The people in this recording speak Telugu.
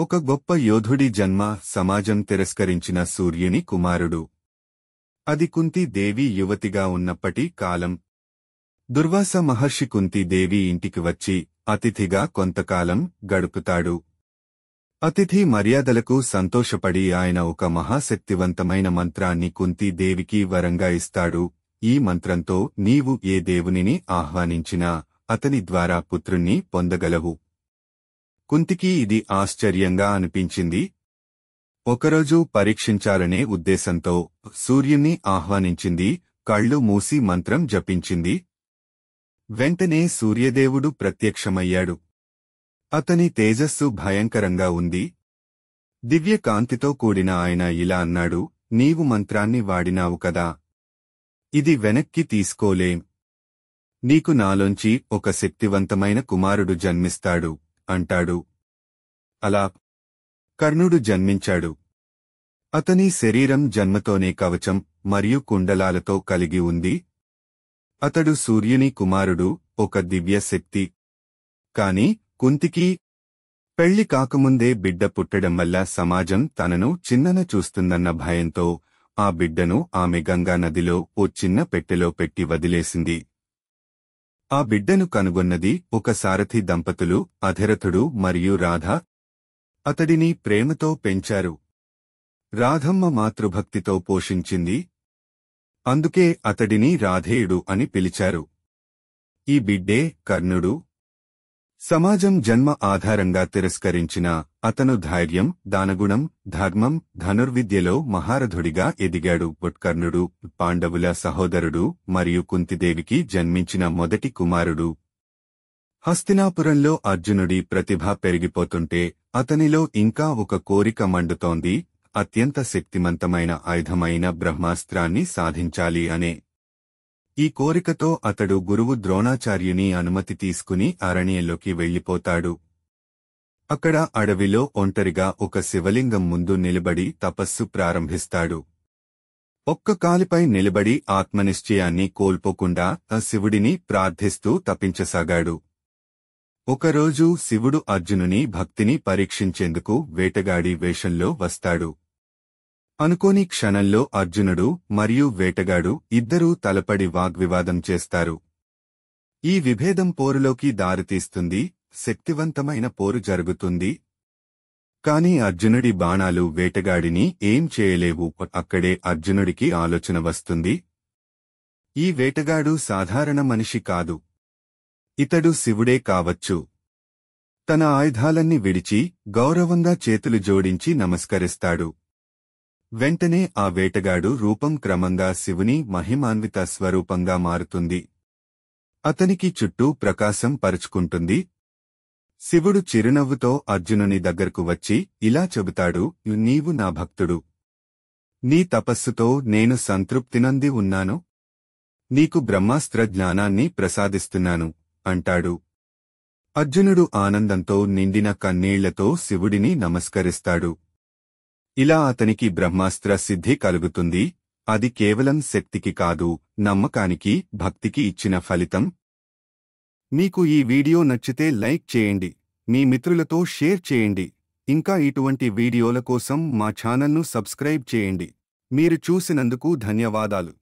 ఒక గొప్ప యోధుడి జన్మ సమాజం తిరస్కరించిన సూర్యుని కుమారుడు. అది కుంతి దేవి యువతిగా ఉన్నప్పటి కాలం. దుర్వాస మహర్షి కుంతి దేవి ఇంటికి వచ్చి అతిథిగా కొంతకాలం గడుపుతాడు. అతిథి మర్యాదలకు సంతోషపడి ఆయన ఒక మహాశక్తివంతమైన మంత్రాన్ని కుంతి దేవికి వరంగా ఇస్తాడు. ఈ మంత్రంతో నీవు ఏ దేవునిని ఆహ్వానించినా అతని ద్వారా పుత్రుణ్ణి పొందగలవు. కుంతికి ఇది ఆశ్చర్యంగా అనిపించింది. ఒకరోజు పరీక్షించాలనే ఉద్దేశంతో సూర్యుణ్ణి ఆహ్వానించింది. కళ్ళు మూసి మంత్రం జపించింది. వెంటనే సూర్యదేవుడు ప్రత్యక్షమయ్యాడు. అతని తేజస్సు భయంకరంగా ఉంది. దివ్య కాంతితో కూడిన ఆయన ఇలా అన్నాడు, నీవు మంత్రాన్ని వాడినావు కదా, ఇది వెనక్కి తీసుకోలేం. నీకు నాలోంచి ఒక శక్తివంతమైన కుమారుడు జన్మిస్తాడు అంటాడు. అలా కర్ణుడు జన్మించాడు. అతని శరీరం జన్మతోనే కవచం మరియు కుండలాలతో కలిగి ఉంది. అతడు సూర్యుని కుమారుడు, ఒక దివ్య శక్తి. కాని కుంతికి పెళ్లి కాకముందే బిడ్డ పుట్టడం వల్ల సమాజం తనను చిన్నన చూస్తుందన్న భయంతో ఆ బిడ్డను ఆమె గంగా నదిలో ఓ చిన్న పెట్టెలో పెట్టి వదిలేసింది. ఆ బిడ్డను కనుగొన్నది ఒక సారథి దంపతులు, అధిరథుడు మరియు రాధ. అతడిని ప్రేమతో పెంచారు. రాధమ్మ మాతృభక్తితో పోషించింది. అందుకే అతడిని రాధేయుడు అని పిలిచారు. ఈ బిడ్డే కర్ణుడు. సమాజం జన్మ ఆధారంగా తిరస్కరించిన అతను ధైర్యం, దానగుణం, ధర్మం, ధనుర్విద్యలో మహారథుడిగా ఎదిగాడు. కర్ణుడు పాండవుల సహోదరుడు మరియు కుంతిదేవికి జన్మించిన మొదటి కుమారుడు. హస్తినాపురంలో అర్జునుడి ప్రతిభ పెరిగిపోతుంటే అతనిలో ఇంకా ఒక కోరిక మండుతోంది, అత్యంత శక్తిమంతమైన ఆయుధమైన బ్రహ్మాస్త్రాన్ని సాధించాలి అనే. ఈ కోరికతో అతడు గురువు ద్రోణాచార్యుని అనుమతి తీసుకుని అరణ్యంలోకి వెళ్లిపోతాడు. అక్కడ అడవిలో ఒంటరిగా ఒక శివలింగం ముందు నిలబడి తపస్సు ప్రారంభిస్తాడు. ఒక్క కాలిపై నిలబడి ఆత్మనిశ్చయాన్ని కోల్పోకుండా ఆ శివుడిని ప్రార్థిస్తూ తపించసాగాడు. ఒకరోజు శివుడు అర్జునుని భక్తిని పరీక్షించేందుకు వేటగాడి వేషంలో వస్తాడు. అనుకోని క్షణంలో అర్జునుడు మరియు వేటగాడు ఇద్దరూ తలపడి వాగ్వివాదం చేస్తారు. ఈ విభేదం పోరులోకి దారితీస్తుంది. శక్తివంతమైన పోరు జరుగుతుంది. కాని అర్జునుడి బాణాలు వేటగాడిని ఏం చేయలేవు. అక్కడే అర్జునుడికి ఆలోచన వస్తుంది. ఈ వేటగాడు సాధారణ మనిషి కాదు. ఇతడు శివుడే కావచ్చు. తన ఆయుధాలన్నీ విడిచి గౌరవంగా చేతులు జోడించి నమస్కరిస్తాడు. వెంటనే ఆ వేటగాడు రూపం క్రమంగా శివుని మహిమాన్విత స్వరూపంగా మారుతుంది. అతనికి చుట్టూ ప్రకాశం పరుచుకుంటుంది. శివుడు చిరునవ్వుతో అర్జునుని దగ్గరకు వచ్చి ఇలా చెబుతాడు, నీవు నా భక్తుడు. నీ తపస్సుతో నేను సంతృప్తినంది ఉన్నాను. నీకు బ్రహ్మాస్త్ర జ్ఞానాన్ని ప్రసాదిస్తున్నాను అంటాడు. అర్జునుడు ఆనందంతో నిండిన కన్నీళ్లతో శివుడిని నమస్కరిస్తాడు. ఇలా అతనికి బ్రహ్మాస్త్ర సిద్ధి కలుగుతుంది. అది కేవలం శక్తికి కాదు, నమ్మకానికి, భక్తికి ఇచ్చిన ఫలితం. మీకు ఈ వీడియో నచ్చితే లైక్ చేయండి, మీ మిత్రులతో షేర్ చేయండి. ఇంకా ఇటువంటి వీడియోల కోసం మా ఛానల్ను సబ్స్క్రైబ్ చేయండి. మీరు చూసినందుకు ధన్యవాదాలు.